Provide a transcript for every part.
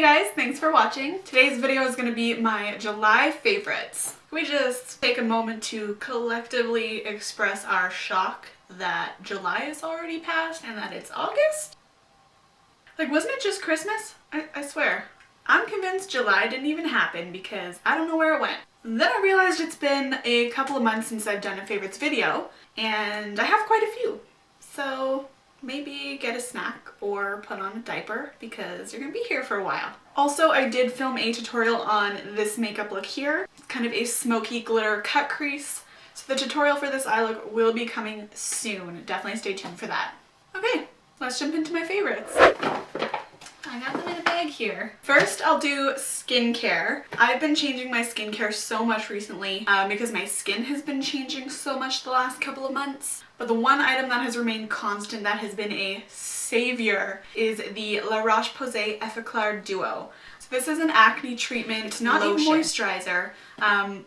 Hey guys, thanks for watching. Today's video is going to be my July favorites. Can we just take a moment to collectively express our shock that July is already past and that it's August? Like, wasn't it just Christmas? I swear. I'm convinced July didn't even happen because I don't know where it went. Then I realized it's been a couple of months since I've done a favorites video, and I have quite a few. So maybe get a snack or put on a diaper because you're gonna be here for a while. Also, I did film a tutorial on this makeup look here. It's kind of a smoky glitter cut crease. So the tutorial for this eye look will be coming soon. Definitely stay tuned for that. Okay, let's jump into my favorites. I got them in a bag here. First, I'll do skincare. I've been changing my skincare so much recently because my skin has been changing so much the last couple of months. But the one item that has remained constant that has been a savior is the La Roche-Posay Effaclar Duo. So this is an acne treatment, not a moisturizer.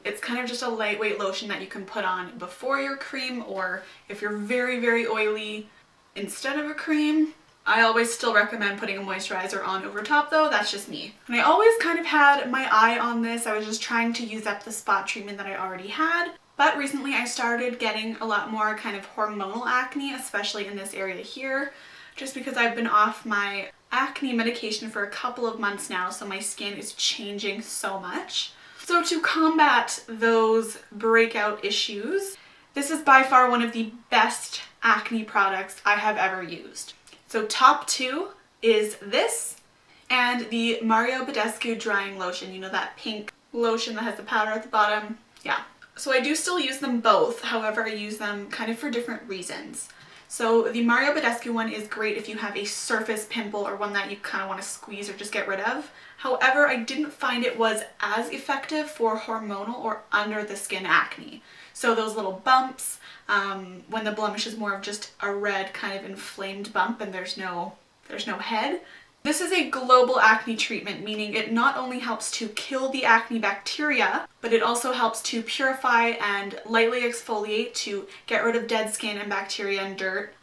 It's kind of just a lightweight lotion that you can put on before your cream, or if you're very, very oily, instead of a cream. I always still recommend putting a moisturizer on over top though, that's just me. And I always kind of had my eye on this. I was just trying to use up the spot treatment that I already had. But recently I started getting a lot more kind of hormonal acne, especially in this area here, just because I've been off my acne medication for a couple of months now, so my skin is changing so much. So to combat those breakout issues, this is by far one of the best acne products I have ever used. So top two is this and the Mario Badescu drying lotion. You know, that pink lotion that has the powder at the bottom? Yeah. So I do still use them both, however I use them kind of for different reasons. So the Mario Badescu one is great if you have a surface pimple or one that you kind of want to squeeze or just get rid of. However, I didn't find it was as effective for hormonal or under the skin acne. So those little bumps, when the blemish is more of just a red kind of inflamed bump and there's no head. This is a global acne treatment, meaning it not only helps to kill the acne bacteria, but it also helps to purify and lightly exfoliate to get rid of dead skin and bacteria and dirt.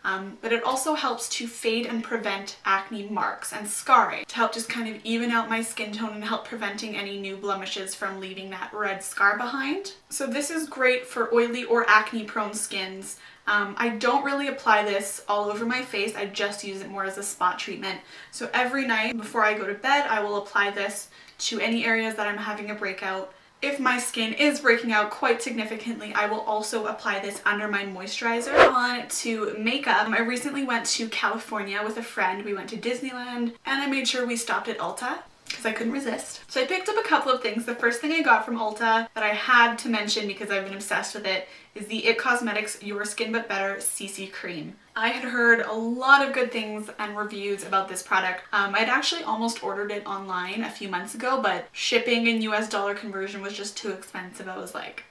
But it also helps to fade and prevent acne marks and scarring, to help just kind of even out my skin tone and help preventing any new blemishes from leaving that red scar behind. So this is great for oily or acne prone skins. I don't really apply this all over my face, I just use it more as a spot treatment. So every night before I go to bed, I will apply this to any areas that I'm having a breakout. If my skin is breaking out quite significantly, I will also apply this under my moisturizer. On to makeup. I recently went to California with a friend. We went to Disneyland and I made sure we stopped at Ulta because I couldn't resist. So I picked up a couple of things. The first thing I got from Ulta that I had to mention because I've been obsessed with it is the IT Cosmetics Your Skin But Better CC Cream. I had heard a lot of good things and reviews about this product. I'd actually almost ordered it online a few months ago, but shipping and US dollar conversion was just too expensive. I was like,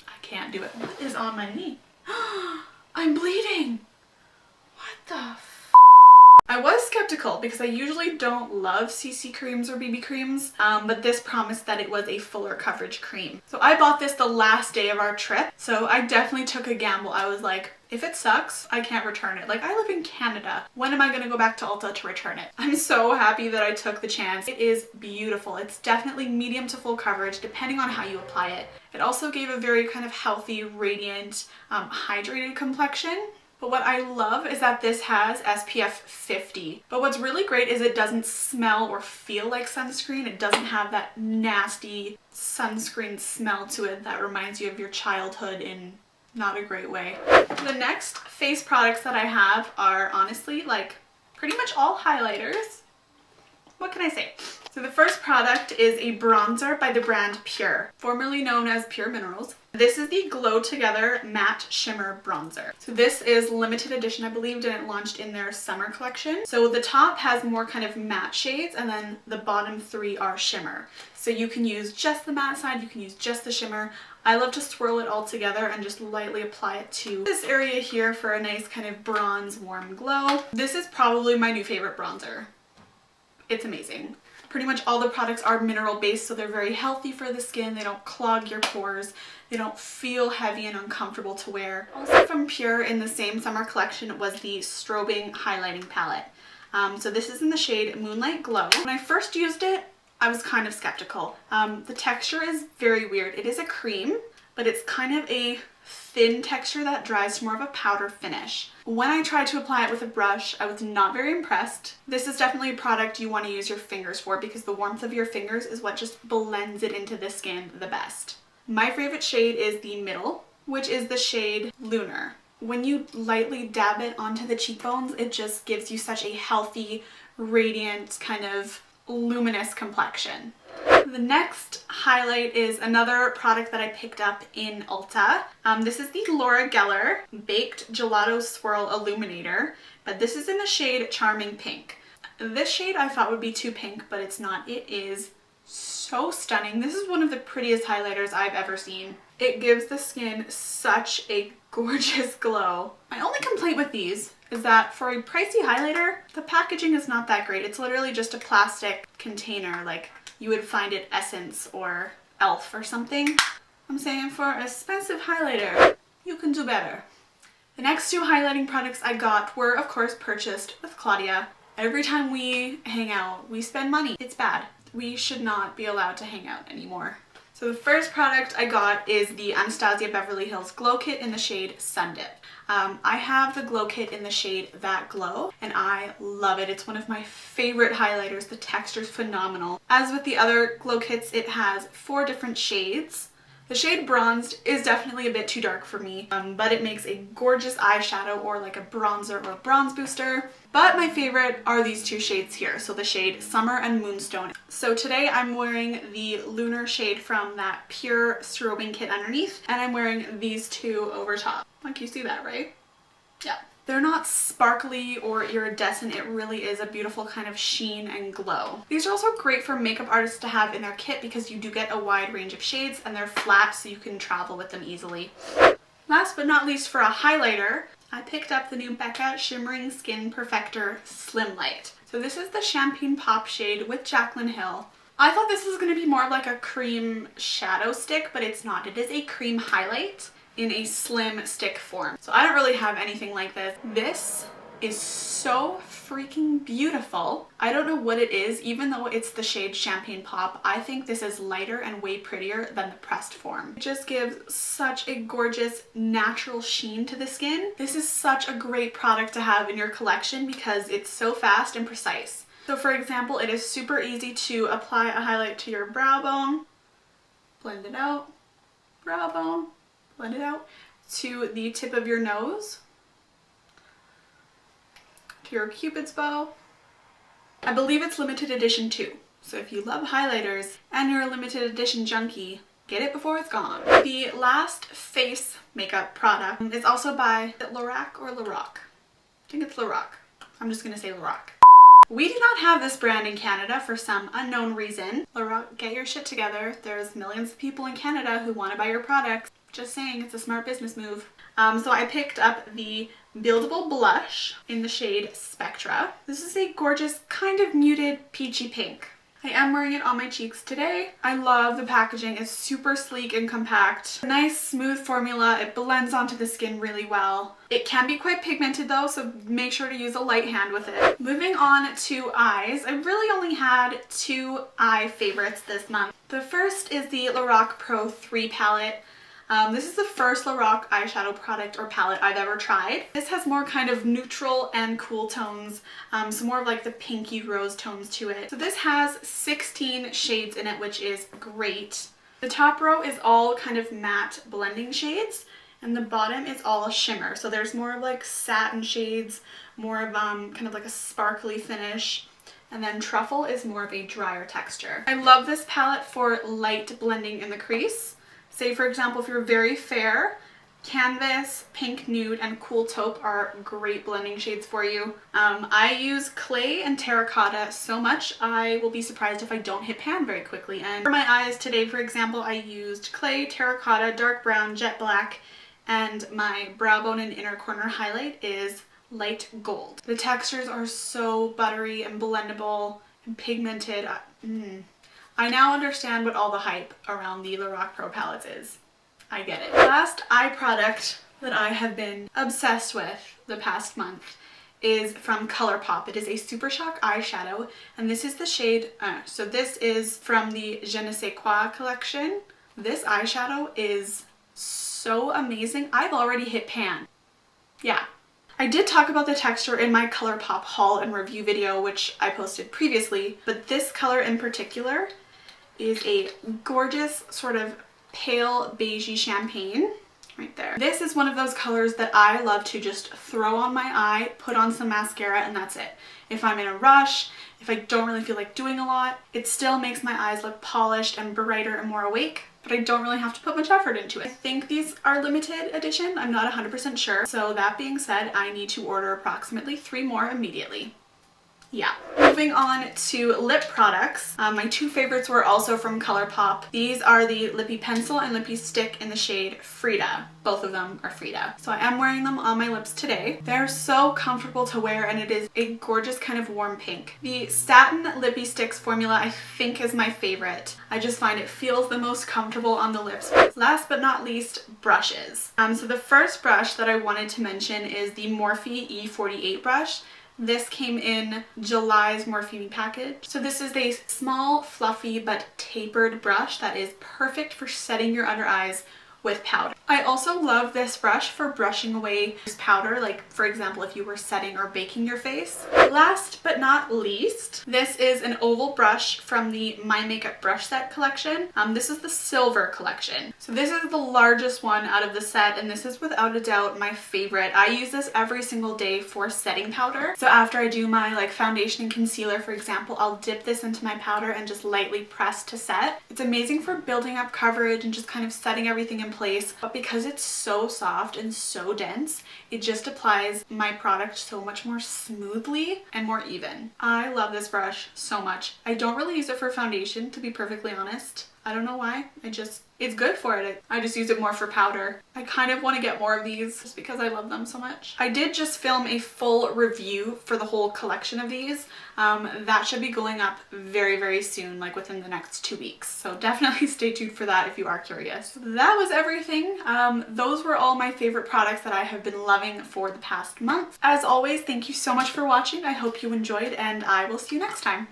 I can't do it. What is on my knee? I'm bleeding! What the I was skeptical because I usually don't love CC creams or BB creams, but this promised that it was a fuller coverage cream. So I bought this the last day of our trip, so I definitely took a gamble. I was like, if it sucks, I can't return it. Like, I live in Canada. When am I gonna go back to Ulta to return it? I'm so happy that I took the chance. It is beautiful. It's definitely medium to full coverage depending on how you apply it. It also gave a very kind of healthy, radiant, hydrated complexion. But what I love is that this has SPF 50. But what's really great is it doesn't smell or feel like sunscreen. It doesn't have that nasty sunscreen smell to it that reminds you of your childhood in not a great way. The next face products that I have are honestly like pretty much all highlighters. What can I say? So the first product is a bronzer by the brand Pure, formerly known as Pure Minerals. This is the Glow Together Matte Shimmer Bronzer. So this is limited edition, I believe, and it launched in their summer collection. So the top has more kind of matte shades and then the bottom three are shimmer. So you can use just the matte side, you can use just the shimmer. I love to swirl it all together and just lightly apply it to this area here for a nice kind of bronze warm glow. This is probably my new favorite bronzer. It's amazing. Pretty much all the products are mineral based, so they're very healthy for the skin. They don't clog your pores. They don't feel heavy and uncomfortable to wear. Also from Pure in the same summer collection was the Strobing highlighting palette. So this is in the shade Moonlight Glow. When I first used it, I was kind of skeptical. The texture is very weird. It is a cream, but it's kind of a thin texture that dries to more of a powder finish. When I tried to apply it with a brush, I was not very impressed. This is definitely a product you want to use your fingers for because the warmth of your fingers is what just blends it into the skin the best. My favorite shade is the middle, which is the shade Lunar. When you lightly dab it onto the cheekbones, it just gives you such a healthy, radiant, kind of luminous complexion. The next highlight is another product that I picked up in Ulta. This is the Laura Geller Baked Gelato Swirl Illuminator, but this is in the shade Charming Pink. This shade I thought would be too pink, but it's not. It is so stunning. This is one of the prettiest highlighters I've ever seen. It gives the skin such a gorgeous glow. My only complaint with these is that for a pricey highlighter, the packaging is not that great. It's literally just a plastic container like you would find at Essence or Elf or something. I'm saying for an expensive highlighter, you can do better. The next two highlighting products I got were, of course, purchased with Claudia. Every time we hang out, we spend money. It's bad. We should not be allowed to hang out anymore. So the first product I got is the Anastasia Beverly Hills Glow Kit in the shade Sundipped. I have the Glow Kit in the shade That Glow and I love it. It's one of my favorite highlighters. The texture's phenomenal. As with the other Glow Kits, it has 4 different shades. The shade Bronzed is definitely a bit too dark for me, but it makes a gorgeous eyeshadow or like a bronzer or a bronze booster. But my favorite are these 2 shades here, so the shade Summer and Moonstone. So today I'm wearing the Lunar shade from that Pure Strobing kit underneath, and I'm wearing these 2 over top. Like you see that, right? Yeah. They're not sparkly or iridescent, it really is a beautiful kind of sheen and glow. These are also great for makeup artists to have in their kit because you do get a wide range of shades and they're flat so you can travel with them easily. Last but not least, for a highlighter, I picked up the new Becca Shimmering Skin Perfector Slimlight. So this is the Champagne Pop shade with Jaclyn Hill. I thought this was going to be more of like a cream shadow stick, but it's not. It is a cream highlight in a slim stick form. So I don't really have anything like this. This is so freaking beautiful. I don't know what it is, even though it's the shade Champagne Pop, I think this is lighter and way prettier than the pressed form. It just gives such a gorgeous natural sheen to the skin. This is such a great product to have in your collection because it's so fast and precise. So for example, it is super easy to apply a highlight to your brow bone, blend it out, brow bone, blend it out, to the tip of your nose, to your Cupid's bow. I believe it's limited edition too. So if you love highlighters and you're a limited edition junkie, get it before it's gone. The last face makeup product is also by Lorac or Lorac. I think it's Lorac. I'm just gonna say Lorac. We do not have this brand in Canada for some unknown reason. Lorac, get your shit together. There's millions of people in Canada who want to buy your products. Just saying, it's a smart business move. So I picked up the Buildable blush in the shade Spectra. This is a gorgeous kind of muted peachy pink. I am wearing it on my cheeks today. I love the packaging. It's super sleek and compact. Nice smooth formula. It blends onto the skin really well. It can be quite pigmented though, so make sure to use a light hand with it. Moving on to eyes. I really only had 2 eye favorites this month. The first is the Lorac Pro 3 palette. This is the first Lorac eyeshadow product or palette I've ever tried. This has more kind of neutral and cool tones, so more of like the pinky rose tones to it. So this has 16 shades in it, which is great. The top row is all kind of matte blending shades, and the bottom is all shimmer. So there's more of like satin shades, more of kind of like a sparkly finish. And then truffle is more of a drier texture. I love this palette for light blending in the crease. Say for example, if you're very fair, Canvas, Pink Nude, and Cool Taupe are great blending shades for you. I use clay and terracotta so much I will be surprised if I don't hit pan very quickly. And for my eyes today, for example, I used clay, terracotta, dark brown, jet black, and my brow bone and inner corner highlight is light gold. The textures are so buttery and blendable and pigmented. I now understand what all the hype around the Lorac Pro palettes is. I get it. Last eye product that I have been obsessed with the past month is from Colourpop. It is a Supershock eyeshadow, and this is the shade, so this is from the Je ne sais quoi collection. This eyeshadow is so amazing. I've already hit pan. Yeah. I did talk about the texture in my Colourpop haul and review video, which I posted previously, but this color in particular is a gorgeous sort of pale beigey champagne right there. This is one of those colors that I love to just throw on my eye, put on some mascara, and that's it. If I'm in a rush, if I don't really feel like doing a lot, it still makes my eyes look polished and brighter and more awake, but I don't really have to put much effort into it. I think these are limited edition. I'm not 100% sure. So that being said, I need to order approximately 3 more immediately. Yeah. Moving on to lip products. My 2 favorites were also from Colourpop. These are the Lippie Pencil and Lippie Stick in the shade Frida. Both of them are Frida. So I am wearing them on my lips today. They're so comfortable to wear, and it is a gorgeous kind of warm pink. The Satin Lippie Sticks formula I think is my favorite. I just find it feels the most comfortable on the lips. Last but not least, brushes. So the first brush that I wanted to mention is the Morphe E48 brush. This came in July's Morphe package. So this is a small, fluffy, but tapered brush that is perfect for setting your under eyes with powder. I also love this brush for brushing away powder, like for example if you were setting or baking your face. Last but not least, this is an oval brush from the My Makeup Brush Set collection. This is the silver collection. So this is the largest one out of the set, and this is without a doubt my favorite. I use this every single day for setting powder. So after I do my like foundation and concealer, for example, I'll dip this into my powder and just lightly press to set. It's amazing for building up coverage and just kind of setting everything in place, but because it's so soft and so dense, it just applies my product so much more smoothly and more even. I love this brush so much. I don't really use it for foundation, to be perfectly honest. I don't know why. It's good for it. I just use it more for powder. I kind of want to get more of these just because I love them so much. I did just film a full review for the whole collection of these. That should be going up very, very soon, like within the next 2 weeks. So definitely stay tuned for that if you are curious. That was everything. Those were all my favorite products that I have been loving for the past month. As always, thank you so much for watching. I hope you enjoyed, and I will see you next time.